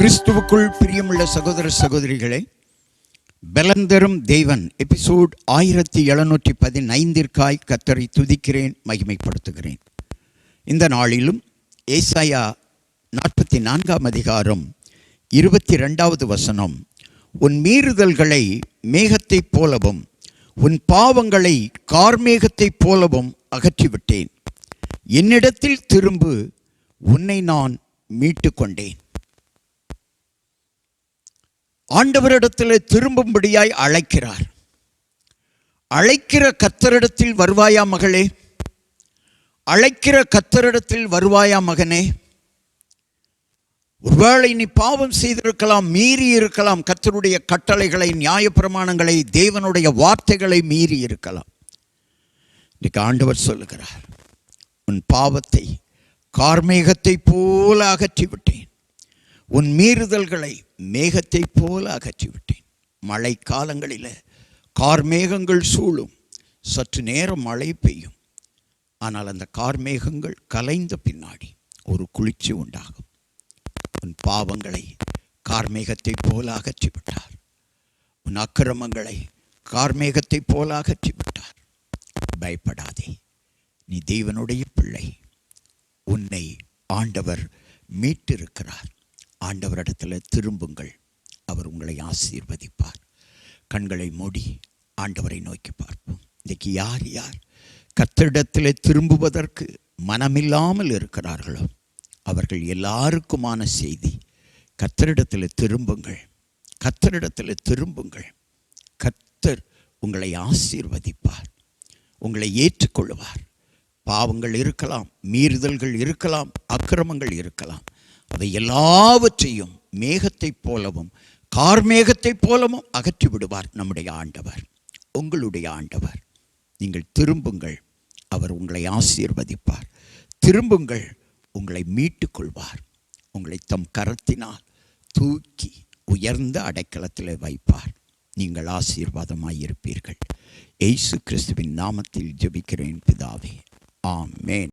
கிறிஸ்துவுக்குள் பிரியமுள்ள சகோதர சகோதரிகளே, பலந்தரும் தேவன் எபிசோட் 1715 கர்த்தரை துதிக்கிறேன், மகிமைப்படுத்துகிறேன். இந்த நாளிலும் ஏசாயா 44 அதிகாரம் 22வது வசனம், உன் மீறுதல்களை மேகத்தைப் போலவும் உன் பாவங்களை கார்மேகத்தைப் போலவும் அகற்றிவிட்டேன். என்னிடத்தில் திரும்பு, உன்னை நான் மீட்டு கொண்டேன். ஆண்டவரிடத்தில் திரும்பும்படியாய் அழைக்கிறார். அழைக்கிற கர்த்தரிடத்தில் வருவாயா மகளே? அழைக்கிற கர்த்தரிடத்தில் வருவாயா மகனே? ஒருவேளை நீ பாவம் செய்திருக்கலாம், மீறி இருக்கலாம். கர்த்தருடைய கட்டளைகளை, நியாயப்பிரமாணங்களை, தேவனுடைய வார்த்தைகளை மீறி இருக்கலாம். இன்னைக்கு ஆண்டவர் சொல்லுகிறார், உன் பாவத்தை கார்மேகத்தை போல அகற்றிவிட்டேன், உன் மீறுதல்களை மேகத்தை போல அகற்றிவிட்டேன். மழை காலங்களில் கார்மேகங்கள் சூழும், சற்று நேரம் மழை பெய்யும். ஆனால் அந்த கார்மேகங்கள் கலைந்த பின்னாடி ஒரு குளிர்ச்சி உண்டாகும். உன் பாவங்களை கார்மேகத்தை போல அகற்றிவிட்டார், உன் அக்கிரமங்களை கார்மேகத்தை போல அகற்றிவிட்டார். பயப்படாதே, நீ தேவனுடைய பிள்ளை. உன்னை ஆண்டவர் மீட்டிருக்கிறார். ஆண்டவரிடத்தில் திரும்புங்கள், அவர் உங்களை ஆசீர்வதிப்பார். கண்களை மூடி ஆண்டவரை நோக்கி பார்ப்போம். இன்றைக்கு யார் யார் கர்த்தரிடத்தில் திரும்புவதற்கு மனமில்லாமல் இருக்கிறார்களோ அவர்கள் எல்லாருக்குமான செய்தி, கர்த்தரிடத்தில் திரும்புங்கள், கர்த்தரிடத்தில் திரும்புங்கள். கர்த்தர் உங்களை ஆசீர்வதிப்பார், உங்களை ஏற்றுக்கொள்வார். பாவங்கள் இருக்கலாம், மீறுதல்கள் இருக்கலாம், அக்கிரமங்கள் இருக்கலாம். அவை எல்லாவற்றையும் மேகத்தைப் போலவும் கார்மேகத்தைப் போலவும் அகற்றி விடுவார் நம்முடைய ஆண்டவர், உங்களுடைய ஆண்டவர். நீங்கள் திரும்புங்கள், அவர் உங்களை ஆசீர்வதிப்பார். திரும்புங்கள், உங்களை மீட்டுக் கொள்வார். உங்களை தம் கரத்தினால் தூக்கி உயர்ந்த அடைக்கலத்தில் வைப்பார். நீங்கள் ஆசீர்வாதமாயிருப்பீர்கள். இயேசு கிறிஸ்துவின் நாமத்தில் ஜெபிக்கிறேன் பிதாவே, ஆமென்.